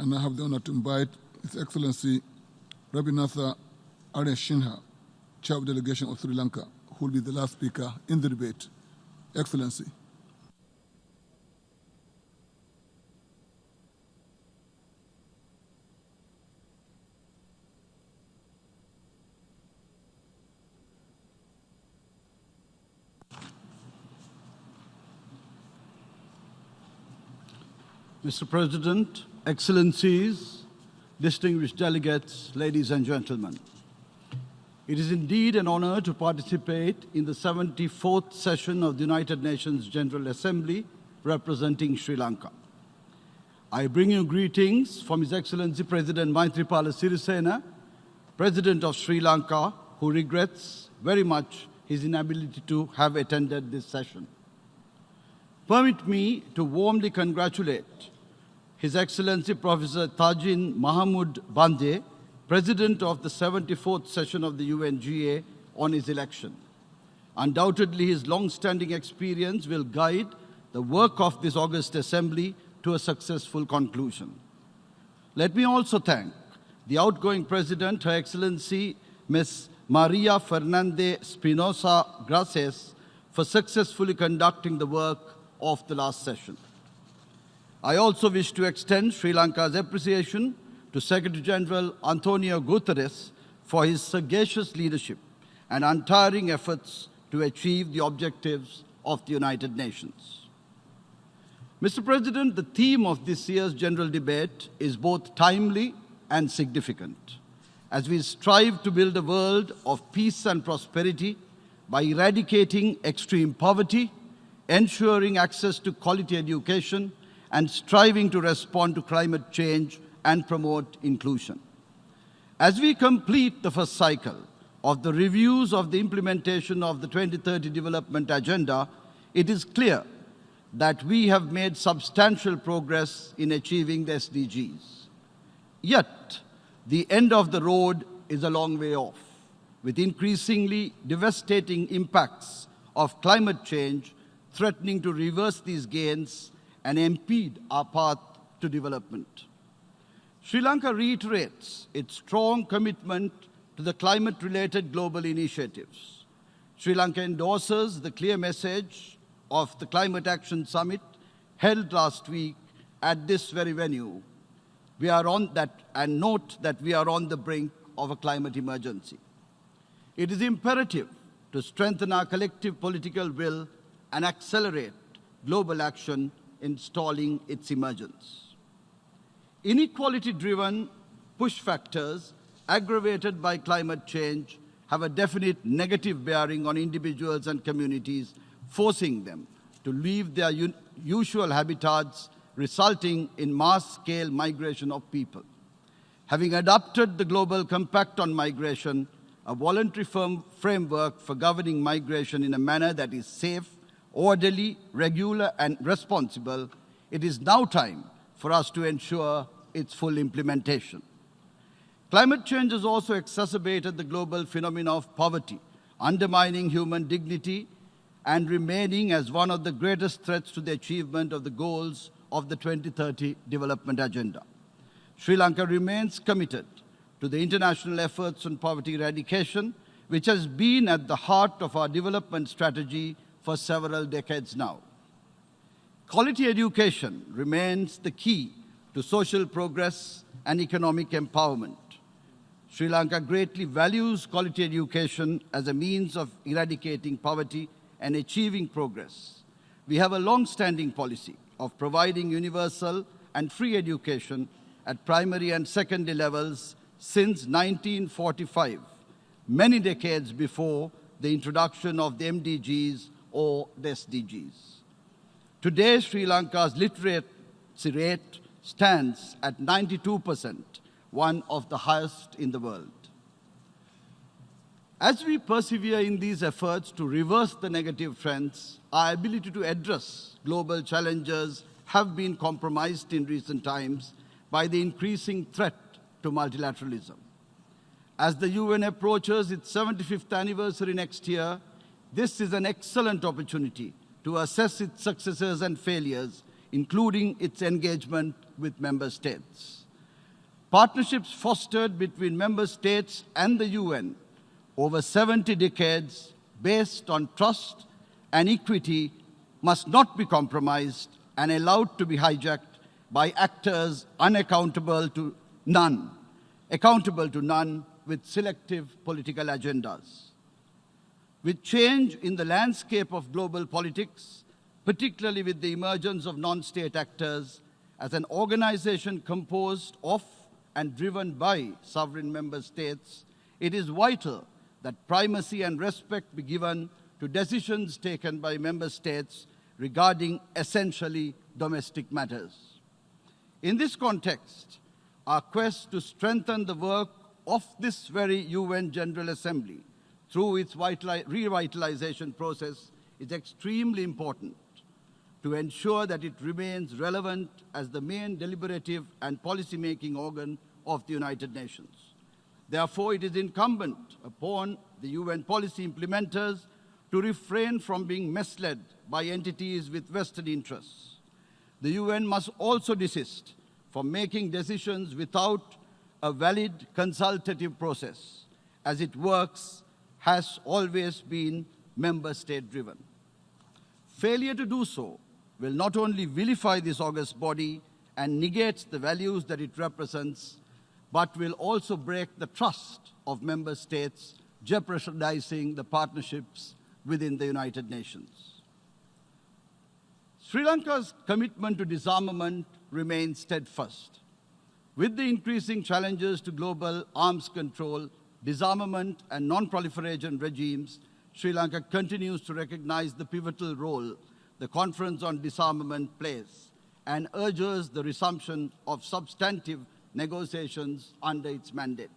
and I have the honor to invite His Excellency Ravinatha Aryasinha, Chair of Delegation of Sri Lanka, who will be the last speaker in the debate. Excellency. Mr. President, Excellencies, distinguished delegates, ladies and gentlemen. It is indeed an honor to participate in the 74th session of the United Nations General Assembly representing Sri Lanka. I bring you greetings from His Excellency President Maithripala Sirisena, President of Sri Lanka, who regrets very much his inability to have attended this session. Permit me to warmly congratulate His Excellency Professor Tajin Mahamud Bande, President of the 74th session of the UNGA, on his election. Undoubtedly, his long-standing experience will guide the work of this August Assembly to a successful conclusion. Let me also thank the outgoing President, Her Excellency Ms. Maria Fernande Spinoza Graces, for successfully conducting the work of the last session. I also wish to extend Sri Lanka's appreciation to Secretary General Antonio Guterres for his sagacious leadership and untiring efforts to achieve the objectives of the United Nations. Mr. President, the theme of this year's general debate is both timely and significant, as we strive to build a world of peace and prosperity by eradicating extreme poverty, ensuring access to quality education, and striving to respond to climate change and promote inclusion. As we complete the first cycle of the reviews of the implementation of the 2030 Development Agenda, it is clear that we have made substantial progress in achieving the SDGs. Yet, the end of the road is a long way off, with increasingly devastating impacts of climate change threatening to reverse these gains and impede our path to development. Sri Lanka reiterates its strong commitment to the climate-related global initiatives. Sri Lanka endorses the clear message of the Climate Action Summit held last week at this very venue. We are on that, and note that we are on the brink of a climate emergency. It is imperative to strengthen our collective political will and accelerate global action in stalling its emergence. Inequality-driven push factors aggravated by climate change have a definite negative bearing on individuals and communities, forcing them to leave their usual habitats, resulting in mass-scale migration of people. Having adopted the Global Compact on Migration, a voluntary framework for governing migration in a manner that is safe, orderly, regular, and responsible, it is now time for us to ensure its full implementation. Climate change has also exacerbated the global phenomenon of poverty, undermining human dignity and remaining as one of the greatest threats to the achievement of the goals of the 2030 Development Agenda. Sri Lanka remains committed to the international efforts on poverty eradication, which has been at the heart of our development strategy for several decades now. Quality education remains the key to social progress and economic empowerment. Sri Lanka greatly values quality education as a means of eradicating poverty and achieving progress. We have a long-standing policy of providing universal and free education at primary and secondary levels since 1945, many decades before the introduction of the MDGs or the SDGs. Today, Sri Lanka's literacy rate stands at 92%, one of the highest in the world. As we persevere in these efforts to reverse the negative trends, our ability to address global challenges have been compromised in recent times by the increasing threat to multilateralism. As the UN approaches its 75th anniversary next year, this is an excellent opportunity to assess its successes and failures, including its engagement with member states. partnerships fostered between member states and the UN over 70 decades based on trust and equity must not be compromised and allowed to be hijacked by actors accountable to none with selective political agendas. With change in the landscape of global politics, particularly with the emergence of non-state actors as an organization composed of and driven by sovereign member states, it is vital that primacy and respect be given to decisions taken by member states regarding essentially domestic matters. In this context, our quest to strengthen the work of this very UN General Assembly through its revitalization process is extremely important to ensure that it remains relevant as the main deliberative and policy-making organ of the United Nations. Therefore, it is incumbent upon the UN policy implementers to refrain from being misled by entities with vested interests. The UN must also desist from making decisions without a valid consultative process, as its works has always been member state driven. Failure to do so will not only vilify this august body and negate the values that it represents, but will also break the trust of member states, jeopardizing the partnerships within the United Nations. Sri Lanka's commitment to disarmament remains steadfast. With the increasing challenges to global arms control, disarmament, and non-proliferation regimes, Sri Lanka continues to recognize the pivotal role the Conference on Disarmament plays and urges the resumption of substantive negotiations under its mandate.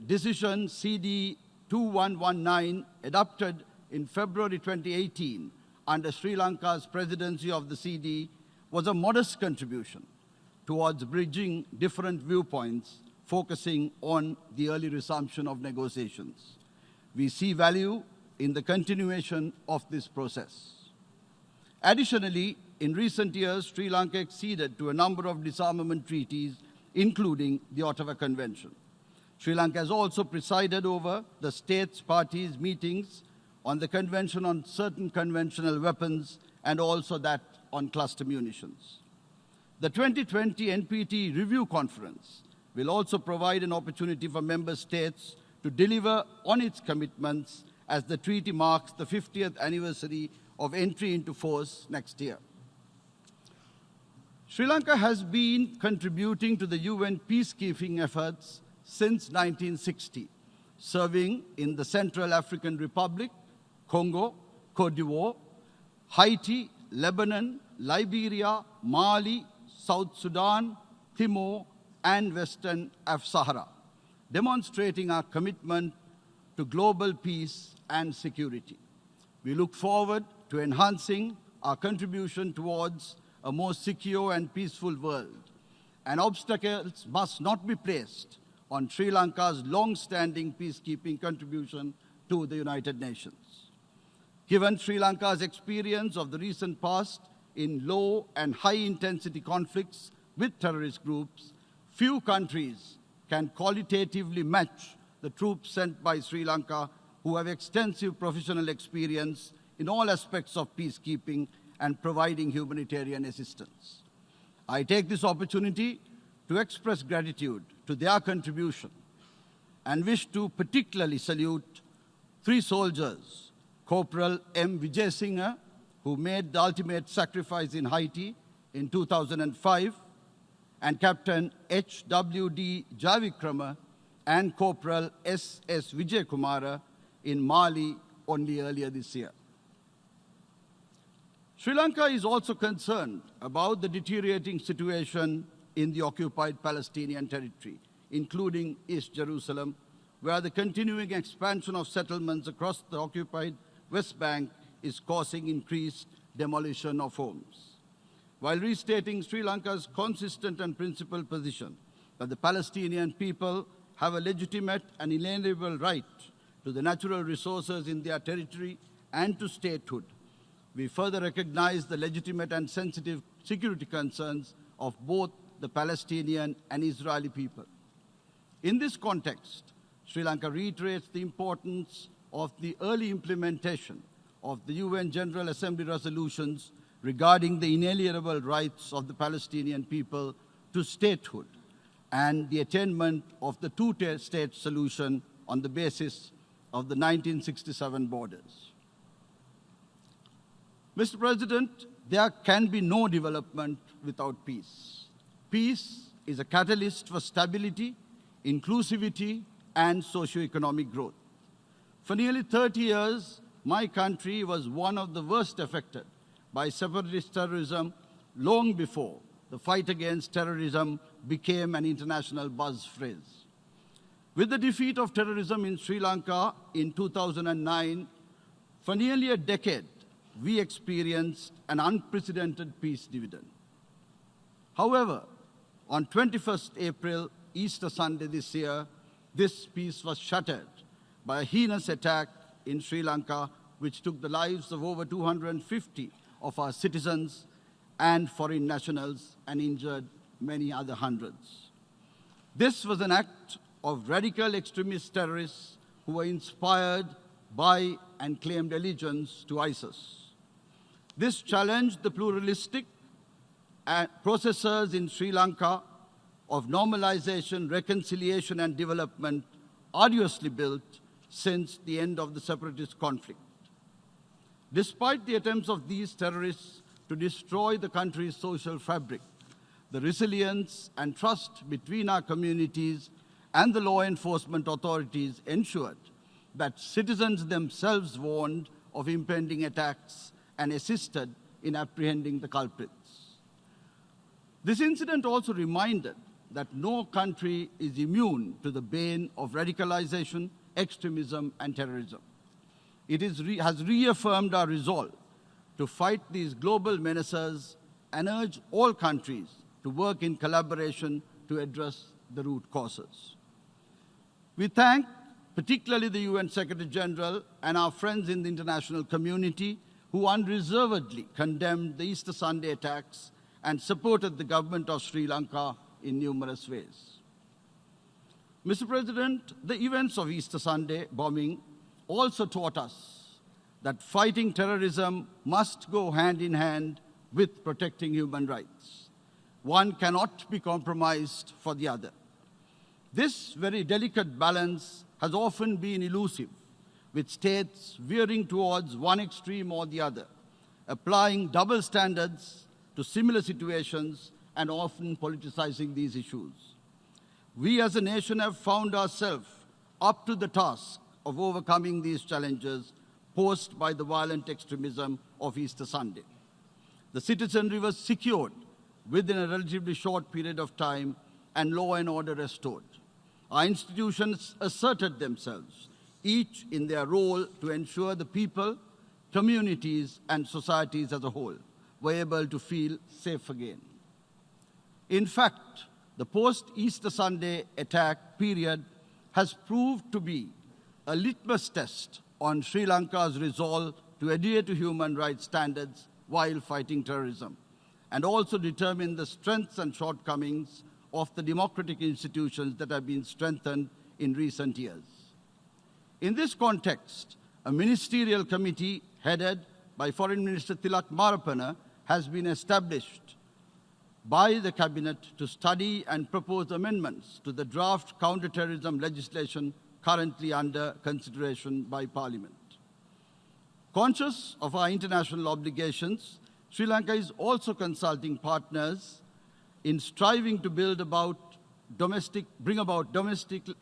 Decision CD 2119, adopted in February 2018 under Sri Lanka's presidency of the CD, was a modest contribution towards bridging different viewpoints, focusing on the early resumption of negotiations. We see value in the continuation of this process. Additionally, in recent years, Sri Lanka acceded to a number of disarmament treaties, including the Ottawa Convention. Sri Lanka has also presided over the states parties' meetings on the Convention on Certain Conventional Weapons and also that on cluster munitions. The 2020 NPT Review Conference will also provide an opportunity for member states to deliver on its commitments as the treaty marks the 50th anniversary of entry into force next year. Sri Lanka has been contributing to the UN peacekeeping efforts since 1960, serving in the Central African Republic, Congo, Cote d'Ivoire, Haiti, Lebanon, Liberia, Mali, South Sudan, Timor, and Western Sahara, demonstrating our commitment to global peace and security. We look forward to enhancing our contribution towards a more secure and peaceful world, and obstacles must not be placed on Sri Lanka's long-standing peacekeeping contribution to the United Nations. Given Sri Lanka's experience of the recent past in low and high-intensity conflicts with terrorist groups, few countries can qualitatively match the troops sent by Sri Lanka, who have extensive professional experience in all aspects of peacekeeping and providing humanitarian assistance. I take this opportunity to express gratitude to their contribution and wish to particularly salute three soldiers, Corporal M. Vijayasinghe, who made the ultimate sacrifice in Haiti in 2005, and Captain H.W.D. Javikrama and Corporal S.S. Vijaykumara in Mali only earlier this year. Sri Lanka is also concerned about the deteriorating situation in the occupied Palestinian territory, including East Jerusalem, where the continuing expansion of settlements across the occupied West Bank is causing increased demolition of homes. While restating Sri Lanka's consistent and principled position that the Palestinian people have a legitimate and inalienable right to the natural resources in their territory and to statehood, we further recognize the legitimate and sensitive security concerns of both the Palestinian and Israeli people. In this context, Sri Lanka reiterates the importance of the early implementation of the UN General Assembly resolutions regarding the inalienable rights of the Palestinian people to statehood and the attainment of the two-state solution on the basis of the 1967 borders. Mr. President, there can be no development without peace. Peace is a catalyst for stability, inclusivity, and socio-economic growth. For nearly 30 years, my country was one of the worst affected by separatist terrorism long before the fight against terrorism became an international buzz phrase. With the defeat of terrorism in Sri Lanka in 2009, for nearly a decade, we experienced an unprecedented peace dividend. However, on 21st April, Easter Sunday this year, this peace was shattered by a heinous attack in Sri Lanka, which took the lives of over 250 of our citizens and foreign nationals and injured many other hundreds. This was an act of radical extremist terrorists who were inspired by and claimed allegiance to ISIS. This challenged the pluralistic processes in Sri Lanka of normalization, reconciliation, and development arduously built since the end of the separatist conflict. Despite the attempts of these terrorists to destroy the country's social fabric, the resilience and trust between our communities and the law enforcement authorities ensured that citizens themselves warned of impending attacks and assisted in apprehending the culprits. This incident also reminded that no country is immune to the bane of radicalization, extremism, and terrorism. It has reaffirmed our resolve to fight these global menaces and urge all countries to work in collaboration to address the root causes. We thank particularly the UN Secretary General and our friends in the international community who unreservedly condemned the Easter Sunday attacks and supported the government of Sri Lanka in numerous ways. Mr. President, the events of Easter Sunday bombing also taught us that fighting terrorism must go hand in hand with protecting human rights. One cannot be compromised for the other. This very delicate balance has often been elusive, with states veering towards one extreme or the other, applying double standards to similar situations and often politicizing these issues. We as a nation have found ourselves up to the task of overcoming these challenges posed by the violent extremism of Easter Sunday. The citizenry was secured within a relatively short period of time and law and order restored. Our institutions asserted themselves, each in their role to ensure the people, communities, and societies as a whole were able to feel safe again. In fact, the post-Easter Sunday attack period has proved to be a litmus test on Sri Lanka's resolve to adhere to human rights standards while fighting terrorism, and also determine the strengths and shortcomings of the democratic institutions that have been strengthened in recent years. In this context, a ministerial committee headed by Foreign Minister Tilak Marapana has been established by the Cabinet to study and propose amendments to the draft counterterrorism legislation currently under consideration by Parliament. Conscious of our international obligations, Sri Lanka is also consulting partners in striving to bring about domestic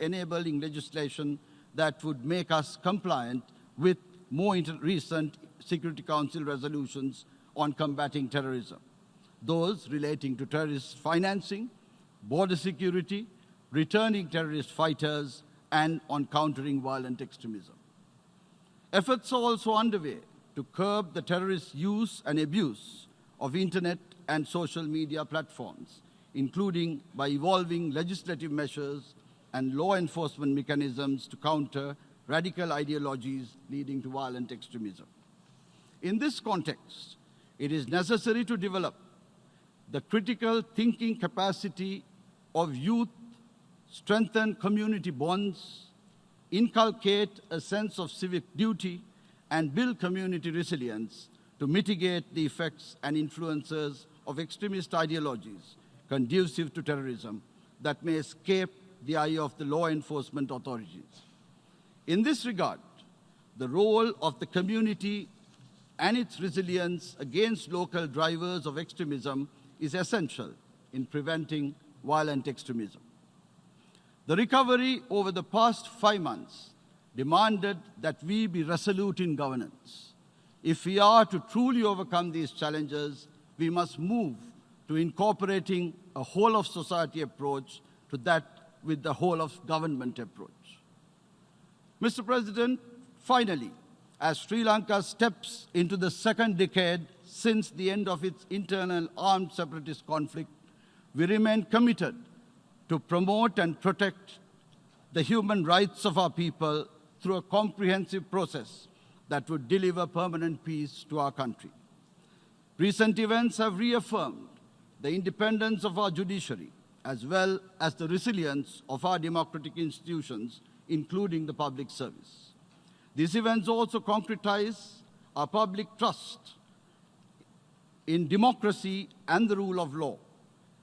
enabling legislation that would make us compliant with more recent Security Council resolutions on combating terrorism, those relating to terrorist financing, border security, returning terrorist fighters, and on countering violent extremism. Efforts are also underway to curb the terrorist use and abuse of internet and social media platforms, including by evolving legislative measures and law enforcement mechanisms to counter radical ideologies leading to violent extremism. In this context, it is necessary to develop the critical thinking capacity of youth, strengthen community bonds, inculcate a sense of civic duty, and build community resilience to mitigate the effects and influences of extremist ideologies conducive to terrorism that may escape the eye of the law enforcement authorities. In this regard, the role of the community and its resilience against local drivers of extremism is essential in preventing violent extremism. The recovery over the past 5 months demanded that we be resolute in governance. If we are to truly overcome these challenges, we must move to incorporating a whole-of-society approach to that with the whole-of-government approach. Mr. President, finally, as Sri Lanka steps into the second decade since the end of its internal armed separatist conflict, we remain committed to promote and protect the human rights of our people through a comprehensive process that would deliver permanent peace to our country. Recent events have reaffirmed the independence of our judiciary, as well as the resilience of our democratic institutions, including the public service. These events also concretize our public trust in democracy and the rule of law.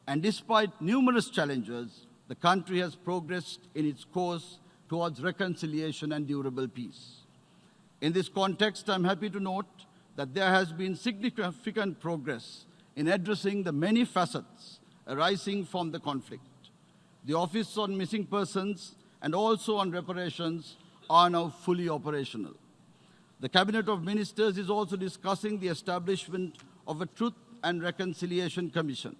And despite numerous challenges, the country has progressed in its course towards reconciliation and durable peace. In this context, I'm happy to note that there has been significant progress in addressing the many facets arising from the conflict. The Office on Missing Persons and also on reparations are now fully operational. The Cabinet of Ministers is also discussing the establishment of a Truth and Reconciliation Commission.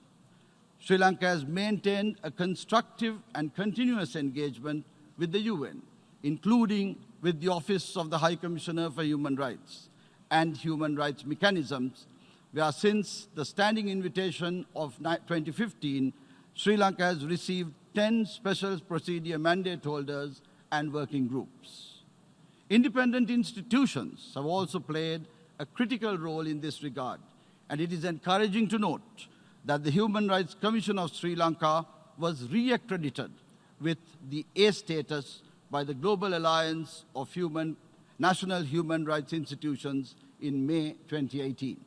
Sri Lanka has maintained a constructive and continuous engagement with the UN, including with the Office of the High Commissioner for Human Rights and human rights mechanisms, where since the standing invitation of 2015, Sri Lanka has received 10 special procedure mandate holders and working groups. Independent institutions have also played a critical role in this regard, and it is encouraging to note that the Human Rights Commission of Sri Lanka was re-accredited with the A status by the Global Alliance of National Human Rights Institutions in May 2018.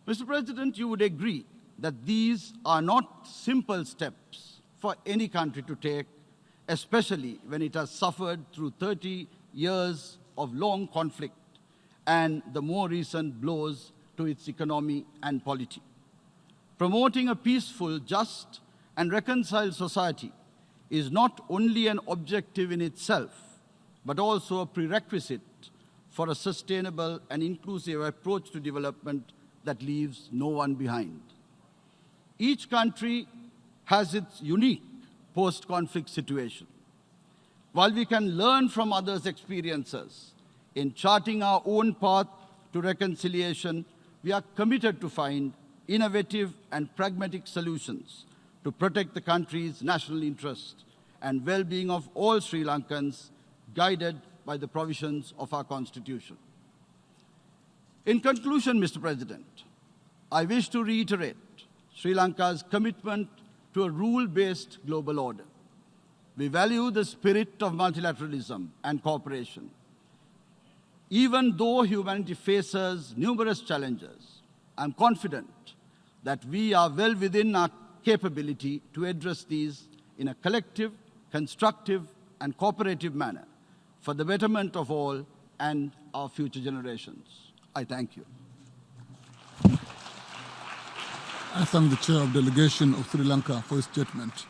Mr. President, you would agree that these are not simple steps for any country to take, especially when it has suffered through 30 years of long conflict and the more recent blows to its economy and polity. Promoting a peaceful, just, and reconciled society is not only an objective in itself, but also a prerequisite for a sustainable and inclusive approach to development that leaves no one behind. Each country has its unique post-conflict situation. While we can learn from others' experiences in charting our own path to reconciliation, we are committed to find innovative and pragmatic solutions to protect the country's national interest and well-being of all Sri Lankans, guided by the provisions of our Constitution. In conclusion, Mr. President, I wish to reiterate Sri Lanka's commitment to a rule-based global order. We value the spirit of multilateralism and cooperation. Even though humanity faces numerous challenges, I'm confident that we are well within our capability to address these in a collective, constructive, and cooperative manner for the betterment of all and our future generations. I thank you. I thank the Chair of Delegation of Sri Lanka for his statement.